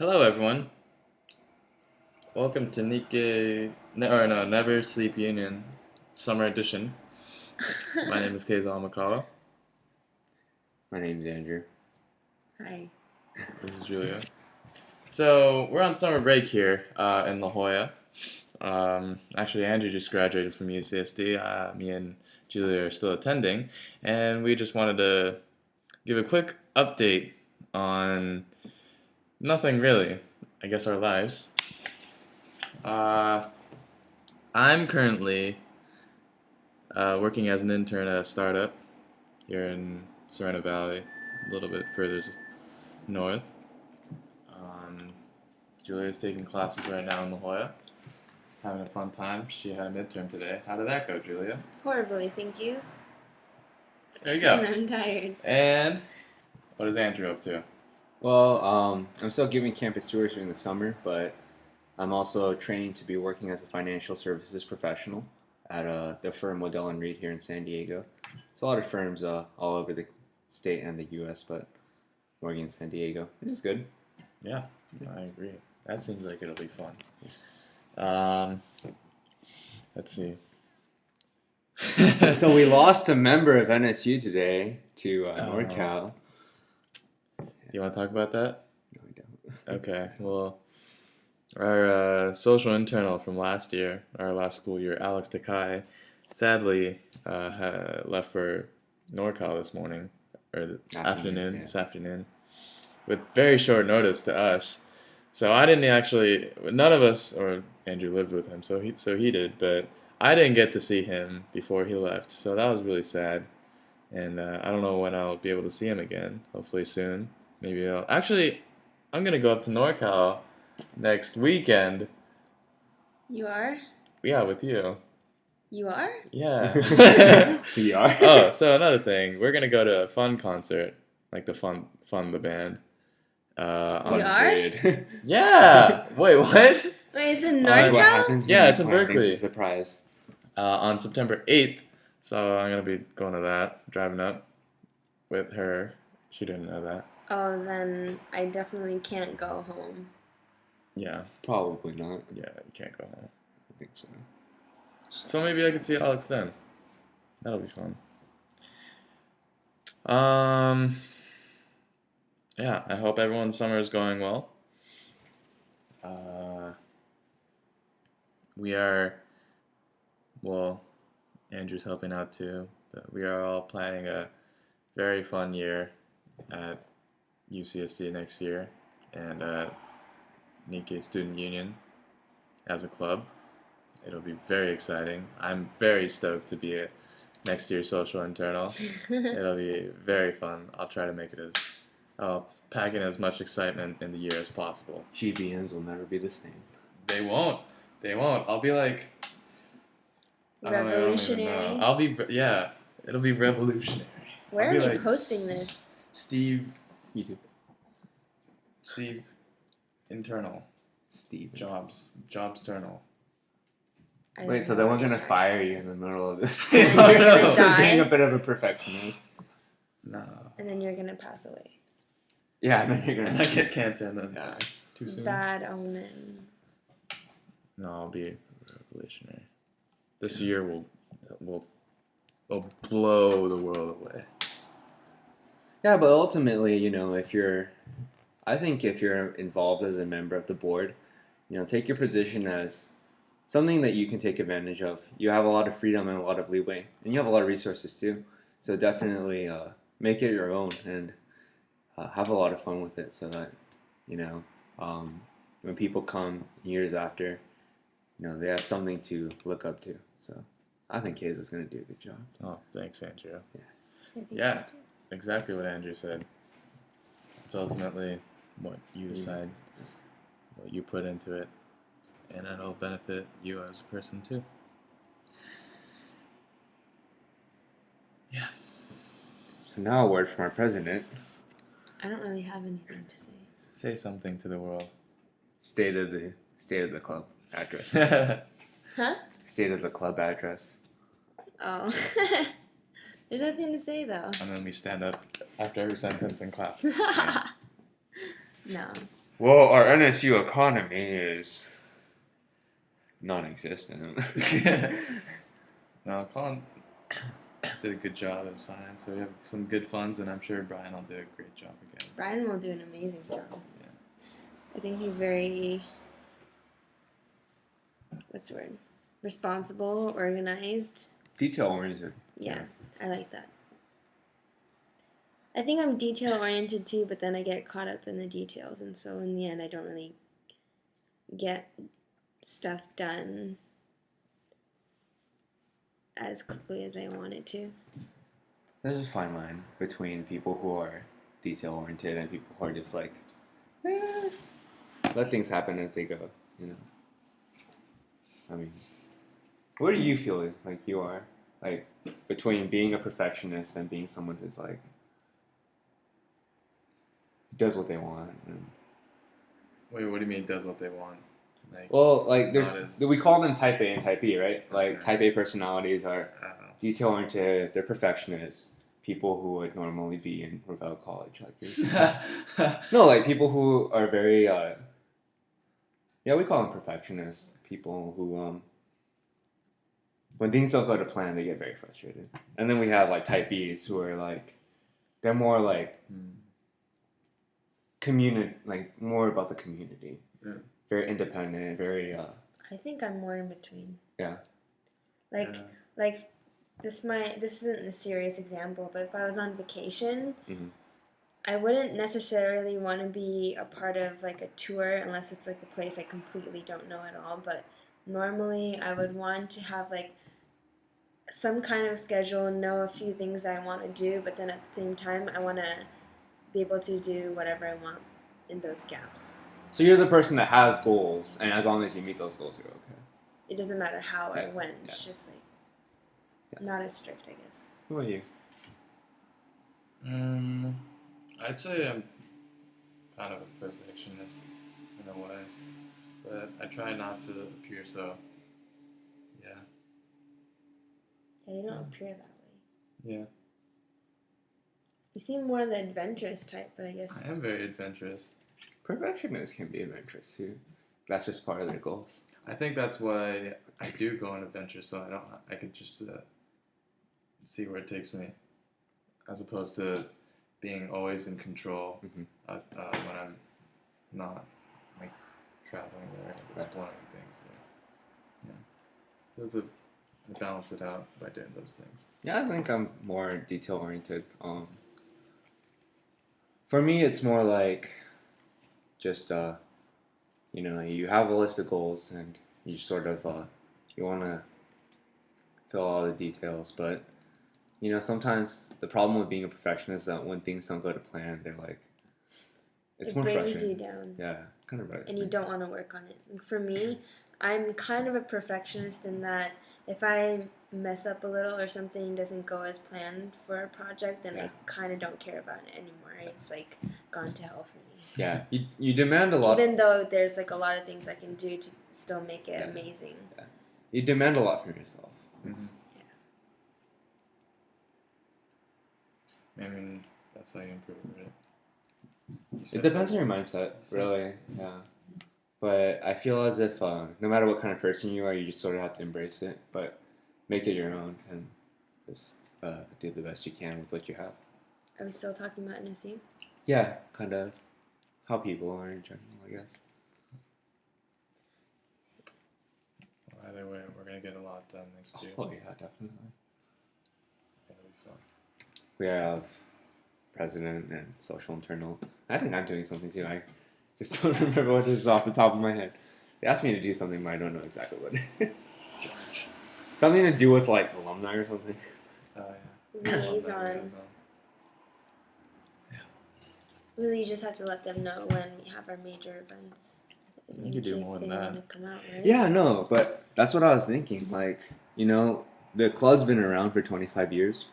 Hello, everyone. Welcome to Never Sleep Union Summer Edition. My name is Keizo Amakawa. My name's Andrew. Hi. This is Julia. So we're on summer break here in La Jolla. Actually, Andrew just graduated from UCSD. Me and Julia are still attending, and we just wanted to give a quick update on nothing really. I guess our lives. I'm currently working as an intern at a startup here in Serena Valley, a little bit further north. Julia's taking classes right now in La Jolla, having a fun time. She had a midterm today. How did that go, Julia? Horribly, thank you. There you go. And I'm tired. And what is Andrew up to? Well, I'm still giving campus tours during the summer, but I'm also training to be working as a financial services professional at the firm Waddell & Reed here in San Diego. There's a lot of firms all over the state and the U.S., but working in San Diego, which is good. Yeah, I agree. That seems like it'll be fun. Let's see. So we lost a member of NSU today to NorCal. You want to talk about that? No, we don't. Okay, well, our social internal from last year, our last school year, Alex Takai, sadly left for NorCal this morning, or this afternoon, with very short notice to us. So I didn't actually, none of us, or Andrew lived with him, so he did, but I didn't get to see him before he left, so that was really sad. And I don't know when I'll be able to see him again. Hopefully soon. Maybe I'm gonna go up to NorCal next weekend. You are? Yeah, with you. You are? Yeah. We are. Oh, so another thing, we're gonna go to a Fun concert, like the Fun the band. We are? Yeah. Wait, what? Wait, it's in This is what NorCal? happens when Yeah, you it's in plan things Berkeley. as a surprise. On September 8th. So I'm gonna be going to that, driving up with her. She didn't know that. Oh, then I definitely can't go home. Yeah. Probably not. Yeah, you can't go home. I think so. So maybe I could see Alex then. That'll be fun. Yeah, I hope everyone's summer is going well. We are, well, Andrew's helping out too, but we are all planning a very fun year at UCSD next year and at Nikkei Student Union as a club. It'll be very exciting. I'm very stoked to be a next year's social internal. It'll be very fun. I'll pack in as much excitement in the year as possible. GBNs will never be the same. They won't. I'll be like I don't even Revolutionary. know. It'll be revolutionary. Where I'll be are we like posting this? Steve YouTube. internal. Steve. Jobs internal. I Wait, don't so know then we're what gonna you're fire you in the middle of this. And then you're gonna For die. being a bit of a perfectionist. No. And then you're gonna pass away. Yeah, and then you're And gonna I get cancer and then Yeah. too soon. Bad omen. No, I'll be revolutionary. This year will blow the world away. Yeah, but ultimately, I think if you're involved as a member of the board, take your position as something that you can take advantage of. You have a lot of freedom and a lot of leeway, and you have a lot of resources too. So definitely make it your own and have a lot of fun with it so that, when people come years after, they have something to look up to. So I think Keizo's going to do a good job. Oh, thanks, Andrew. I think Yeah. so too. Exactly what Andrew said. It's ultimately what you decide, what you put into it, and it'll benefit you as a person too. Yeah. So now a word from our president. I don't really have anything to say. Say something to the world. State of the club address. Huh? State of the club address. Oh. There's nothing to say though. And then we stand up after every sentence and clap. No. Well, our NSU economy is non-existent. No, Colin did a good job as finance, so we have some good funds, and I'm sure Brian will do a great job again. Brian will do an amazing job. Yeah. I think he's very, what's the word? Responsible, organized. Detail-oriented. Yeah, I like that. I think I'm detail oriented too, but then I get caught up in the details, and so in the end, I don't really get stuff done as quickly as I wanted to. There's a fine line between people who are detail-oriented and people who are just like, let things happen as they go, you know. I mean, what do you feel like you are? Like, between being a perfectionist and being someone who's like, does what they want. And... Wait, what do you mean does what they want? Like, well, like, as... we call them type A and type B, right? Like, Okay. type A personalities are I don't know. detail-oriented, they're perfectionists. People who would normally be in Ravel College, like yours. No, like people who are very, yeah, we call them perfectionists. People who, when things don't go to plan, they get very frustrated. And then we have like type Bs who are like, they're more like like more about the community. Yeah. Very independent, very. I think I'm more in between. Yeah. Like this isn't a serious example, but if I was on vacation, I wouldn't necessarily want to be a part of like a tour unless it's like a place I completely don't know at all. But normally I would want to have like some kind of schedule, know a few things that I want to do, but then at the same time I want to be able to do whatever I want in those gaps. So you're the person that has goals, and as long as you meet those goals, you're okay. It doesn't matter how or when. Yeah. It's just like not as strict, I guess. What about you? I'd say I'm kind of a perfectionist in a way, but I try not to appear so. Yeah. Yeah, you don't appear that way. Yeah. You seem more the adventurous type, but I guess I am very adventurous. Perfectionists can be adventurous too. That's just part of their goals. I think that's why I do go on adventures, so I could just see where it takes me, as opposed to being always in control when I'm not like traveling or exploring things. Yeah. So I balance it out by doing those things. Yeah, I think I'm more detail oriented. For me, it's more like just you know, you have a list of goals and you sort of you want to fill all the details, but you know, sometimes the problem with being a perfectionist is that when things don't go to plan, they're like, it's more brings frustrating. you down. Yeah, kind of right. And you don't want to work on it. Like for me, I'm kind of a perfectionist in that if I mess up a little or something doesn't go as planned for a project, then I kind of don't care about it anymore. It's like gone to hell for me. Yeah, you demand a lot. Even though there's like a lot of things I can do to still make it amazing. Yeah. You demand a lot from yourself. I mean, that's how you improve, right? It depends on your mindset, really. Yeah. But I feel as if no matter what kind of person you are, you just sort of have to embrace it, but make it your own and just do the best you can with what you have. Are we still talking about NSU? Yeah, kind of. How people are in general, I guess. Well, either way, we're going to get a lot done next year. Oh, yeah, definitely. It'll be fun. We have president and social internal. I think I'm doing something too. I just don't remember what it is off the top of my head. They asked me to do something, but I don't know exactly what it is. Something to do with, like, alumni or something. Oh, yeah. Liaison. Really, you just have to let them know when we have our major events. You could do more than that. Want to come out, right? Yeah, no, but that's what I was thinking. Like, you know, the club's been around for 25 years.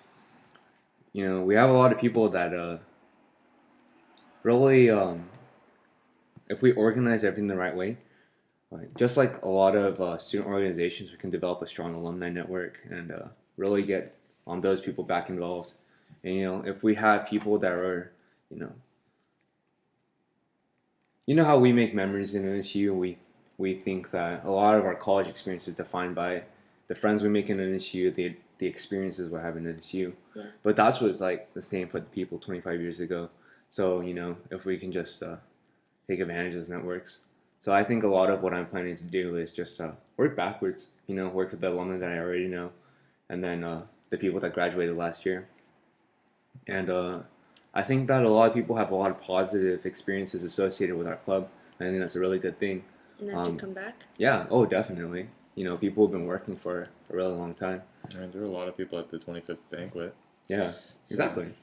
You know, we have a lot of people that really, if we organize everything the right way, just like a lot of student organizations, we can develop a strong alumni network and really get those people back involved. And, you know, if we have people that are, you know, you know how we make memories in NSU. We think that a lot of our college experience is defined by the friends we make in NSU, the experiences we have in NSU. Yeah. But that's what it's like. It's the same for the people 25 years ago. So if we can just take advantage of those networks. So I think a lot of what I'm planning to do is just work backwards. Work with the alumni that I already know, and then the people that graduated last year. And I think that a lot of people have a lot of positive experiences associated with our club. And I think that's a really good thing. And have to come back? Yeah, oh, definitely. People have been working for a really long time. And there were a lot of people at the 25th banquet. Yeah, exactly.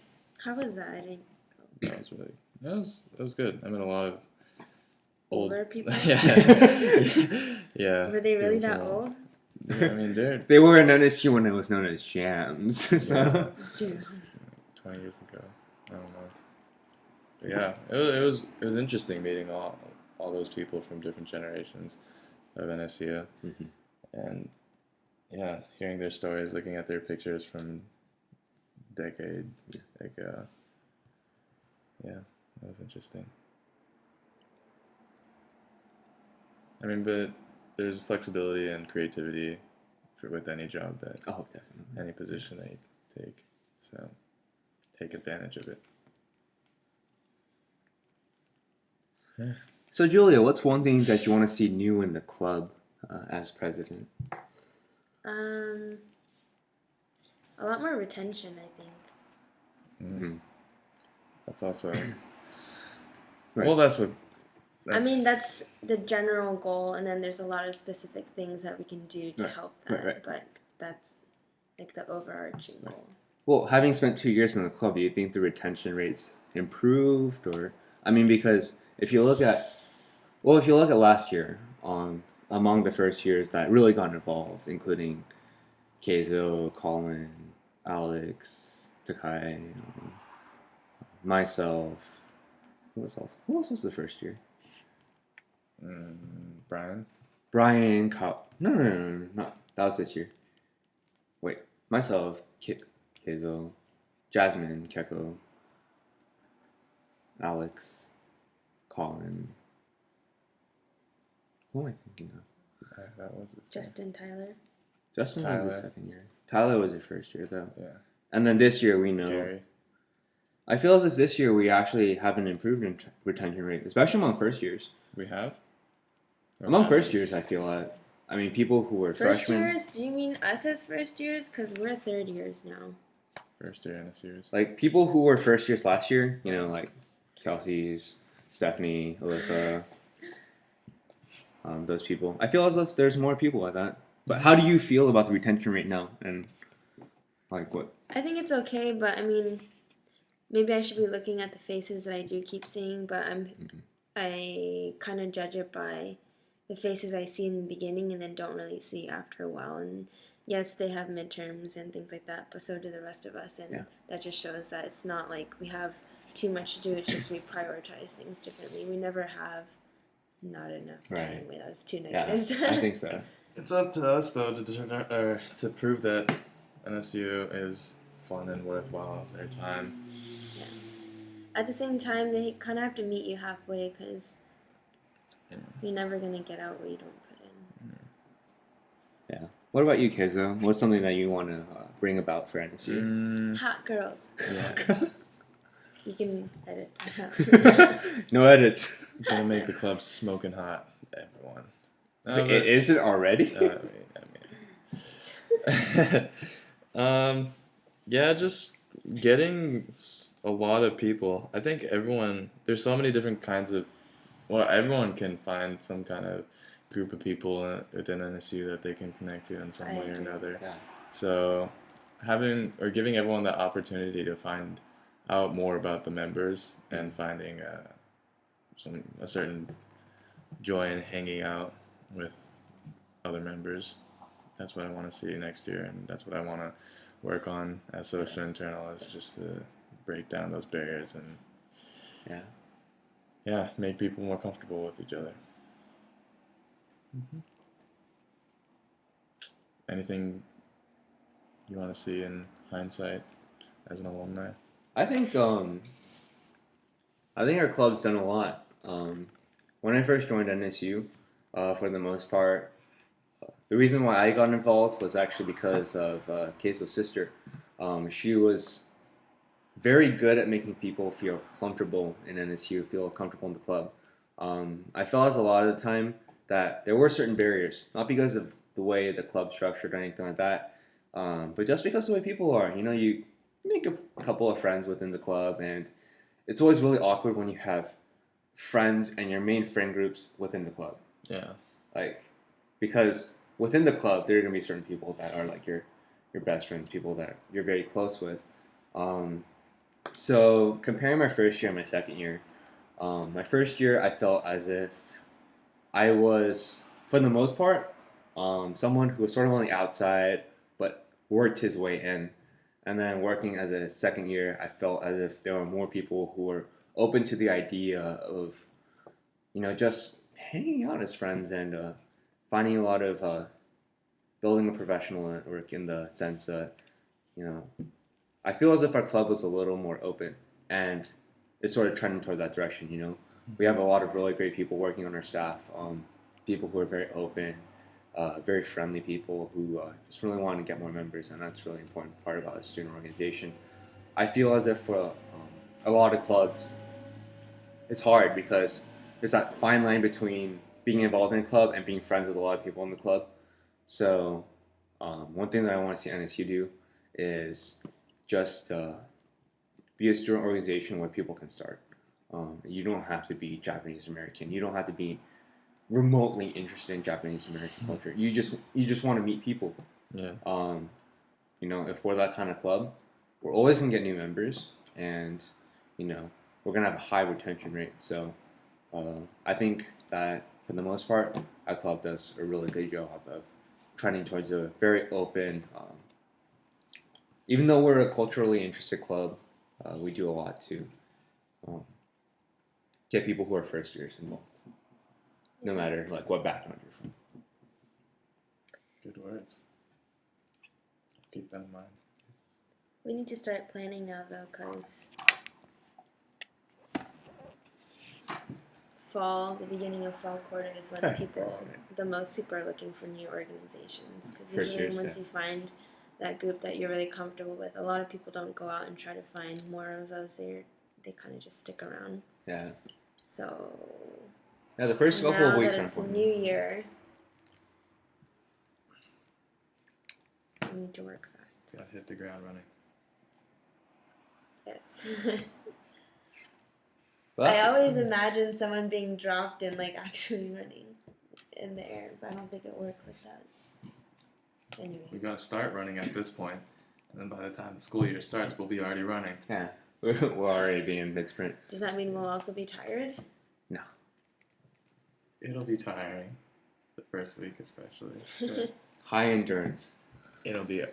How was that? I didn't go. That was really, it was good. I mean, a lot of older people? Yeah. Yeah. Were they really that old? Yeah, I mean, they were in NSU when it was known as Shams. So. Yeah. 20 years ago. I don't know. But yeah, it was interesting meeting all those people from different generations of NSU. Mm-hmm. And yeah, hearing their stories, looking at their pictures from decade, yeah, that was interesting. I mean, but there's flexibility and creativity with any job definitely. Any position that you take. So take advantage of it. Yeah. So, Julia, what's one thing that you want to see new in the club as president? A lot more retention, I think. Mm-hmm. That's also. Right. Well, that's the general goal, and then there's a lot of specific things that we can do to help that. Right. But that's like the overarching goal. Well, having spent 2 years in the club, do you think the retention rates improved, or because if you look at last year, among the first years that really got involved, including Keizo, Colin, Alex, Takai, myself, who else was the first year? Brian, no, that was this year. Wait, myself, Keizo, Jasmine, Keko, Alex, Colin. Who am I thinking of? that was Justin, Tyler. Justin was Tyler. his second year. Tyler was his first year, though. Yeah. And then this year, we know. Jerry. I feel as if this year we actually have an improved retention rate, especially among first years. We have? Among first years, I feel like. I mean, people who were First freshmen. years? Do you mean us as first years? Because we're third years now. First year and a series. Like, people who were first years last year, like Kelsey's, Stephanie, Alyssa, those people. I feel as if there's more people like that. But how do you feel about the retention rate now? And, like, what? I think it's okay, but I mean, maybe I should be looking at the faces that I do keep seeing, but I kind of judge it by the faces I see in the beginning and then don't really see after a while. And yes, they have midterms and things like that, but so do the rest of us. And that just shows that it's not like we have too much to do. It's just we prioritize things differently. We never have not enough time. Anyway, that was too negative. Yeah, I think so. It's up to us, though, to prove that NSU is fun and worthwhile of their time. Yeah. At the same time, they kind of have to meet you halfway because you're never going to get out what you don't put in. Yeah. What about you, Keizo? What's something that you want to bring about for NSU? Hot girls. Yeah. You can edit. No edits. Don't make the club smoking hot, everyone. Is it already? Yeah, just getting a lot of people. I think there's so many different kinds of, everyone can find some kind of group of people within NSU that they can connect to in some way or another. Yeah. So giving everyone the opportunity to find out more about the members and finding a certain joy in hanging out with other members. That's what I want to see next year, and that's what I want to work on as social internal, is just to break down those barriers and make people more comfortable with each other. Mm-hmm. Anything you want to see in hindsight as an alumni? I think our club's done a lot. when I first joined NSU, for the most part, the reason why I got involved was actually because of Queso's sister. She was very good at making people feel comfortable in NSU, feel comfortable in the club. I felt as a lot of the time that there were certain barriers, not because of the way the club structured or anything like that, but just because of the way people are. You make a couple of friends within the club, and it's always really awkward when you have friends and your main friend groups within the club. Yeah. Like, because within the club, there are gonna be certain people that are like your best friends, people that you're very close with. Um, so comparing my first year and my second year, my first year I felt as if I was, for the most part, someone who was sort of on the outside but worked his way in. And then working as a second year, I felt as if there were more people who were open to the idea of, just hanging out as friends and finding a lot of building a professional network in the sense that, you know, I feel as if our club was a little more open and it's sort of trending toward that direction. We have a lot of really great people working on our staff, people who are very open, very friendly people who just really want to get more members, and that's a really important part about a student organization. I feel as if for a lot of clubs, it's hard because there's that fine line between being involved in a club and being friends with a lot of people in the club. So, one thing that I want to see NSU do is just be a student organization where people can start. You don't have to be Japanese American. You don't have to be remotely interested in Japanese American culture. You just want to meet people. Yeah. If we're that kind of club, we're always gonna get new members, and we're gonna have a high retention rate. So I think that for the most part, our club does a really good job of trending towards a very open. Even though we're a culturally interested club, we do a lot to um, get people who are first years involved, no matter like what background you're from. Good words. Keep that in mind. We need to start planning now, though, because the beginning of fall quarter is when the most people are looking for new organizations. Because usually once you find that group that you're really comfortable with, a lot of people don't go out and try to find more of those. They kind of just stick around. Yeah. So. Yeah, the first couple of weeks now that it's a new year, we need to work fast. Gotta hit the ground running. Yes. I always imagine someone being dropped and like actually running in the air, but I don't think it works like that. Anyway. We gotta start running at this point, and then by the time the school year starts, we'll be already running. Yeah, we're already being mid-sprint. Does that mean we'll also be tired? No. It'll be tiring, the first week especially. But high endurance. It'll be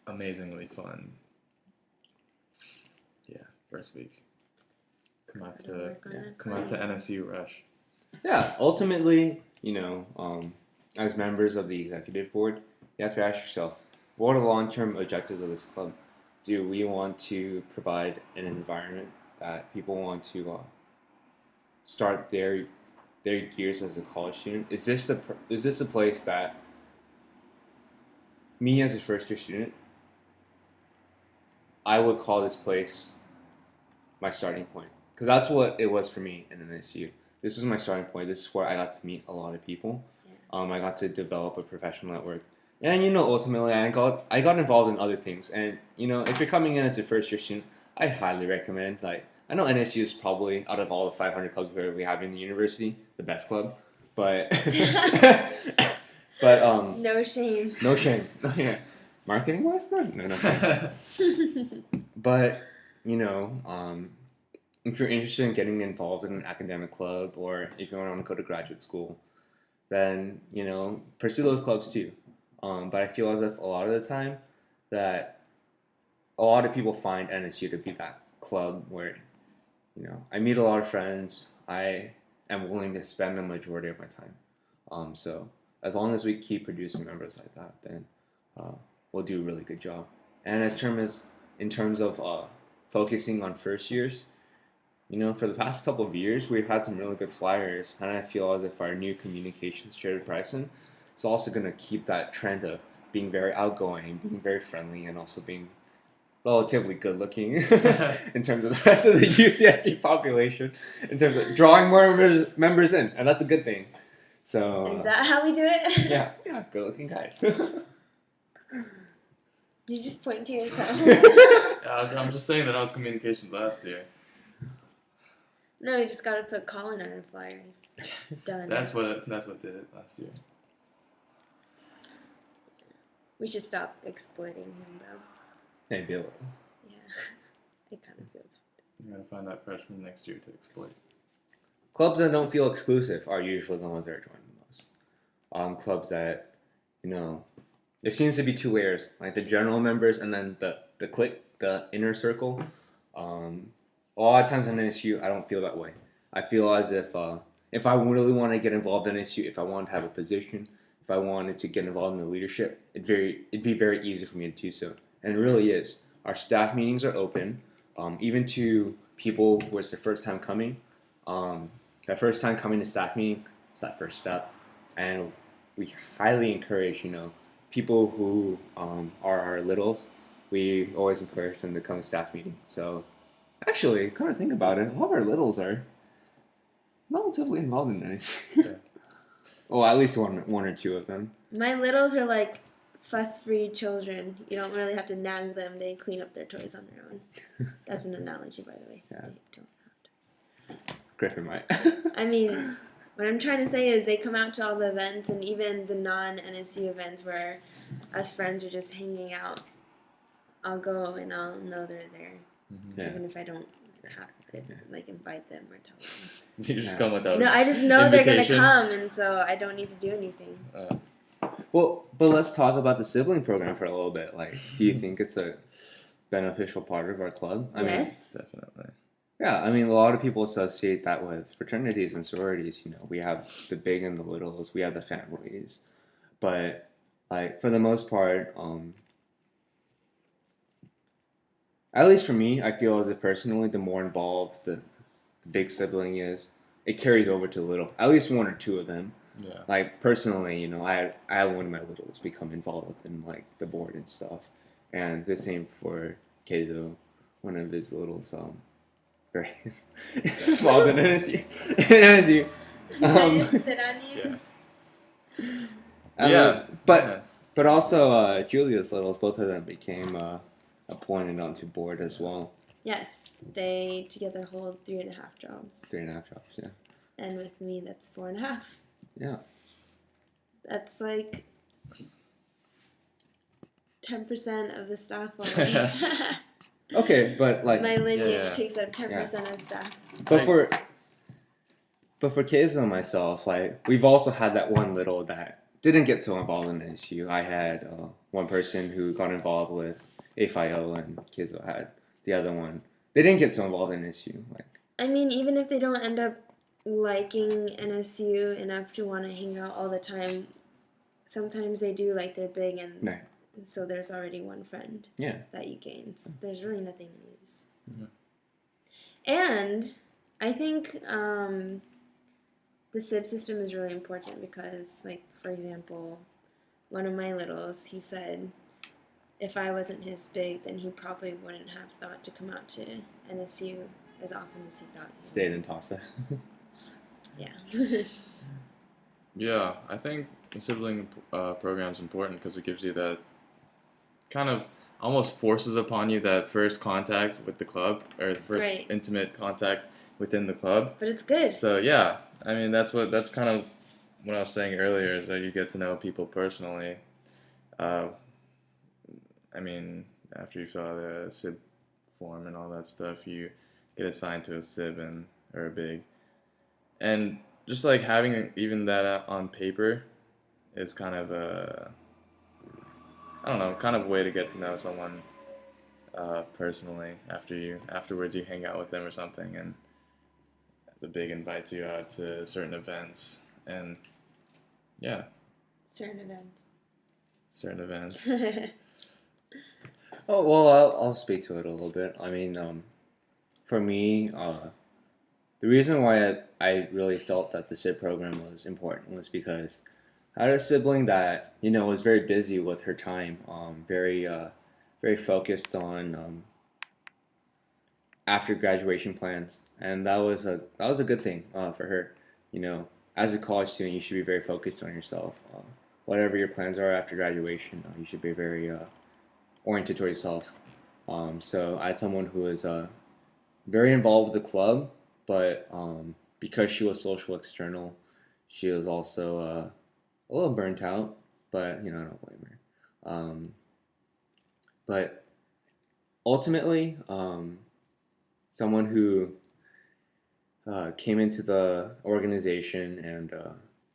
amazingly fun. Yeah, first week. Come out to NSU Rush. Yeah, ultimately, as members of the executive board, you have to ask yourself, what are the long-term objectives of this club? Do we want to provide an environment that people want to start their years as a college student? Is this a place that me as a first-year student, I would call this place my starting point? Because that's what it was for me in NSU. This was my starting point. This is where I got to meet a lot of people. Yeah. I got to develop a professional network. And, ultimately, I got involved in other things. And, if you're coming in as a first-year student, I highly recommend, I know NSU is probably, out of all the 500 clubs we have in the university, the best club. But, no shame. No shame. Yeah. Marketing-wise, no shame. But, if you're interested in getting involved in an academic club, or if you want to go to graduate school, then, pursue those clubs too. But I feel as if a lot of the time that a lot of people find NSU to be that club where, I meet a lot of friends. I am willing to spend the majority of my time. So as long as we keep producing members like that, then we'll do a really good job. And in terms of focusing on first years, For the past couple of years, we've had some really good flyers, and I feel as if our new communications shared pricing is also going to keep that trend of being very outgoing, being very friendly, and also being relatively good looking in terms of the rest of the UCSC population, in terms of drawing more members in, and that's a good thing. So Is that how we do it? yeah, good looking guys. Did you just point to yourself? I'm just saying that I was communications last year. No, we just gotta put Colin on our flyers. Done. That's what did it last year. We should stop exploiting him, though. Maybe a little. Yeah, I kind of feel that. I'm gonna find that freshman next year to exploit. Clubs that don't feel exclusive are usually the ones that are joined the most. Clubs that, there seems to be two layers, like the general members and then the clique, the inner circle. A lot of times in NSU, I don't feel that way. I feel as if I really want to get involved in NSU, if I wanted to have a position, if I wanted to get involved in the leadership, it'd be very easy for me to do so. And it really is. Our staff meetings are open, even to people who it's their first time coming. That first time coming to staff meeting is that first step. And we highly encourage, people who are our littles, we always encourage them to come to staff meeting. So actually, kind of think about it, all of our littles are relatively involved in this. Yeah. Well, at least one or two of them. My littles are like fuss-free children. You don't really have to nag them. They clean up their toys on their own. That's an analogy, by the way. Yeah. They don't have toys. Griffin might. I mean, what I'm trying to say is they come out to all the events and even the non-NSU events where us friends are just hanging out. I'll go and I'll know they're there, Yeah. even if I don't have to invite them or tell them. You just come without. No, I just know they're gonna invitation. come, and so I don't need to do anything. Well, but let's talk about the sibling program for a little bit. Like, do you think it's a beneficial part of our club? Yes. Definitely. Yeah, I mean, a lot of people associate that with fraternities and sororities. We have the big and the littles, we have the families, but like for the most part, at least for me, I feel as if personally, the more involved the big sibling is, it carries over to the little. At least one or two of them. Yeah. Like personally, I had one of my littles become involved in like the board and stuff, and the same for Keizo, one of his littles. Very involved in NSU. Spit on you? Yeah. But also Julia's littles, both of them became appointed onto board as well. Yes, they together hold 3.5 jobs. 3.5 jobs, yeah. And with me, that's 4.5. Yeah. That's like 10% of the staff already. Okay, but like My lineage Yeah. takes up 10% of staff. But for Keizo and myself, like we've also had that one little that didn't get so involved in the issue. I had one person who got involved with AFIO, and Keizo had the other one. They didn't get so involved in the issue. Like, I mean, even if they don't end up liking NSU enough to want to hang out all the time, sometimes they do like they're big, and Right. so there's already one friend that you gain. So there's really nothing to lose. And I think the SIB system is really important because, like, for example, one of my littles, he said if I wasn't his big, then he probably wouldn't have thought to come out to NSU as often as he thought. stayed in Tasa. Yeah. Yeah, I think the sibling program is important because it gives you that kind of almost forces upon you that first contact with the club or the first Right. intimate contact within the club. But it's good. So yeah, I mean that's kind of what I was saying earlier is that you get to know people personally. I mean, after you fill out a SIB form and all that stuff, you get assigned to a SIB or a big, and just like having even that on paper is kind of a, I don't know, kind of way to get to know someone personally afterwards you hang out with them or something, and the big invites you out to certain events, and yeah, Certain events. Oh well, I'll speak to it a little bit. I mean, for me, The reason why I really felt that the SIP program was important was because I had a sibling that was very busy with her time, very focused on after graduation plans, and that was a good thing for her. You know, as a college student, you should be very focused on yourself. Whatever your plans are after graduation, you should be very oriented toward yourself. So I had someone who was very involved with the club, but because she was social external, she was also a little burnt out. But I don't blame her. But ultimately, someone who came into the organization and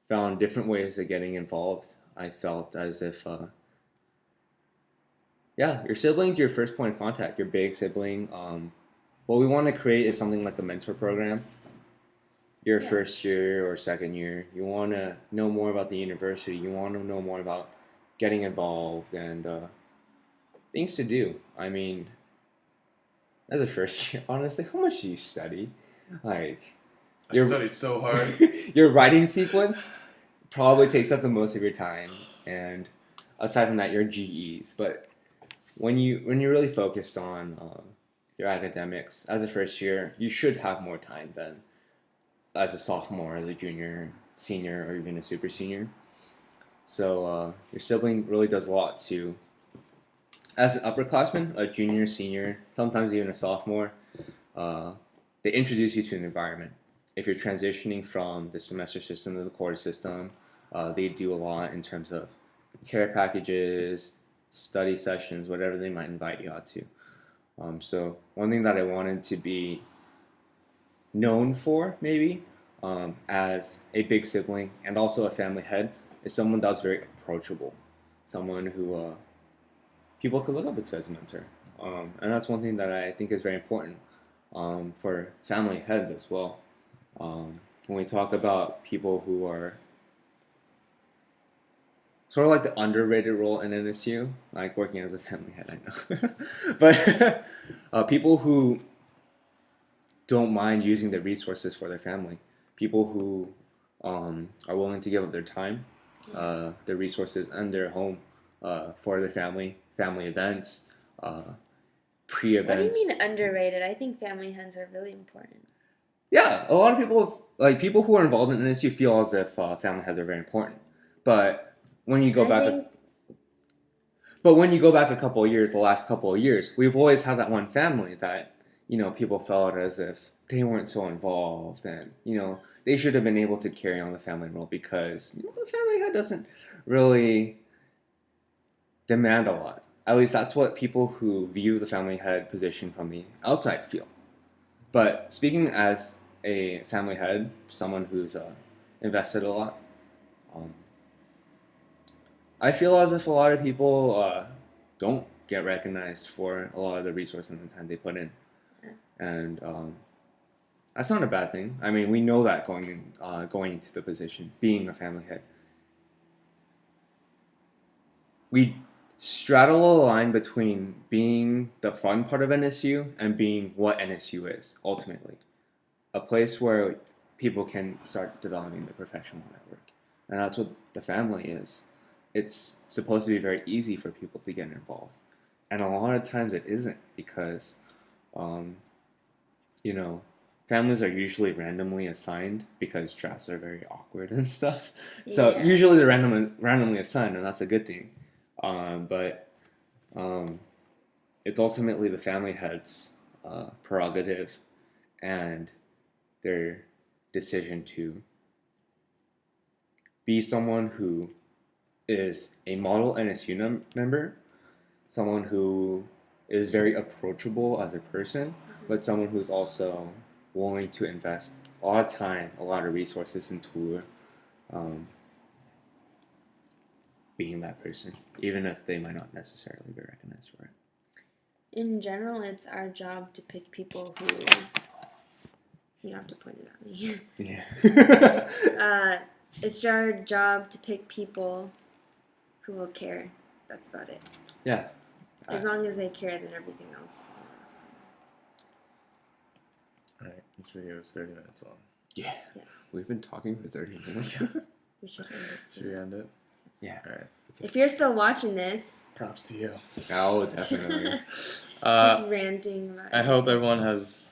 found different ways of getting involved, I felt as if, yeah, your sibling's your first point of contact, your big sibling. What we want to create is something like a mentor program. Your Yeah. first year or second year, you want to know more about the university. You want to know more about getting involved and things to do. I mean, as a first year, honestly, how much do you study? Like, I studied so hard. your writing sequence probably takes up the most of your time, and aside from that, your GEs. But when you're really focused on your academics as a first year, you should have more time than as a sophomore, as a junior, senior, or even a super senior. So your sibling really does a lot to, as an upperclassman, a junior, senior, sometimes even a sophomore. Uh, they introduce you to an environment. If you're transitioning from the semester system to the quarter system, they do a lot in terms of care packages, study sessions, whatever they might invite you out to. So one thing that I wanted to be known for, maybe, as a big sibling and also a family head, is someone that's very approachable, someone who people could look up to as a mentor. And that's one thing that I think is very important for family heads as well. When we talk about people who are sort of like the underrated role in NSU, like working as a family head, I know, but people who don't mind using the resources for their family, people who are willing to give up their time, their resources, and their home for their family events, What do you pre-events. mean underrated? I think family heads are really important. Yeah, a lot of people, like people who are involved in this, you feel as if family heads are very important. But when you go I back, think but when you go back a couple of years, the last couple of years, we've always had that one family that people felt as if they weren't so involved, and they should have been able to carry on the family role because the family head doesn't really demand a lot. At least that's what people who view the family head position from the outside feel. But speaking as a family head, someone who's invested a lot, um, I feel as if a lot of people don't get recognized for a lot of the resources and the time they put in, and that's not a bad thing. I mean, we know that going into the position, being a family head, we straddle a line between being the fun part of NSU and being what NSU is ultimately. A place where people can start developing the professional network. And that's what the family is. It's supposed to be very easy for people to get involved. And a lot of times it isn't because, um, you know, families are usually randomly assigned because drafts are very awkward and stuff. So Yeah. usually they're randomly assigned, and that's a good thing. But it's ultimately the family head's prerogative and their decision to be someone who is a model NSU member, someone who is very approachable as a person, but someone who's also willing to invest a lot of time, a lot of resources into um, being that person, even if they might not necessarily be recognized for it. In general, it's our job to pick people who. You don't have to point it at me. Yeah. It's our job to pick people who will care. That's about it. Yeah. As long as they care, then everything else follows. Right. Each video is 30 minutes long. Yeah. Yes. We've been talking for 30 minutes. We should end it Should we soon. end it? Yeah. All right. If you're still watching this, Props to you. Oh, definitely. just ranting about I it. hope everyone has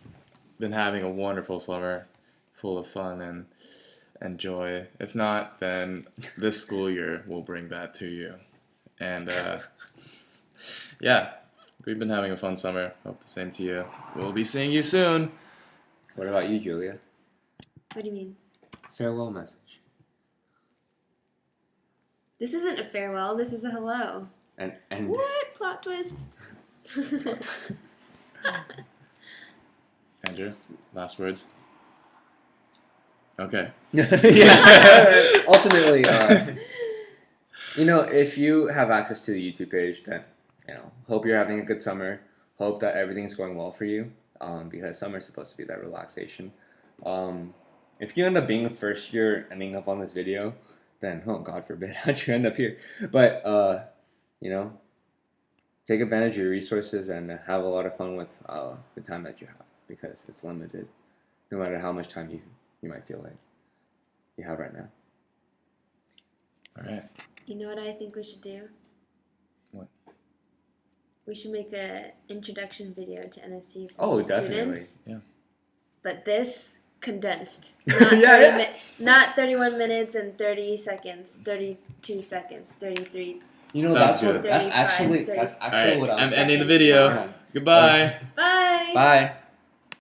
been having a wonderful summer, full of fun and joy. If not, then this school year will bring that to you. And yeah, we've been having a fun summer. Hope the same to you. We'll be seeing you soon. What about you, Julia? What do you mean? Farewell message. This isn't a farewell. This is a hello. And What? Plot twist. Andrew, last words. Okay. yeah. Ultimately, if you have access to the YouTube page, then hope you're having a good summer. Hope that everything's going well for you. Because summer's supposed to be that relaxation. If you end up being the first year ending up on this video, then oh God forbid how'd you end up here? But take advantage of your resources and have a lot of fun with the time that you have, because it's limited, no matter how much time you might feel like you have right now. All right. You know what I think we should do? What? We should make a introduction video to NSC for Oh, new definitely. students. Yeah. But this condensed. Not, Yeah. Not 31 minutes and 30 seconds, 32 seconds, 33. Sounds That's good. actually All right. what I was I'm ending the video. Seconds. Goodbye. Bye. Bye.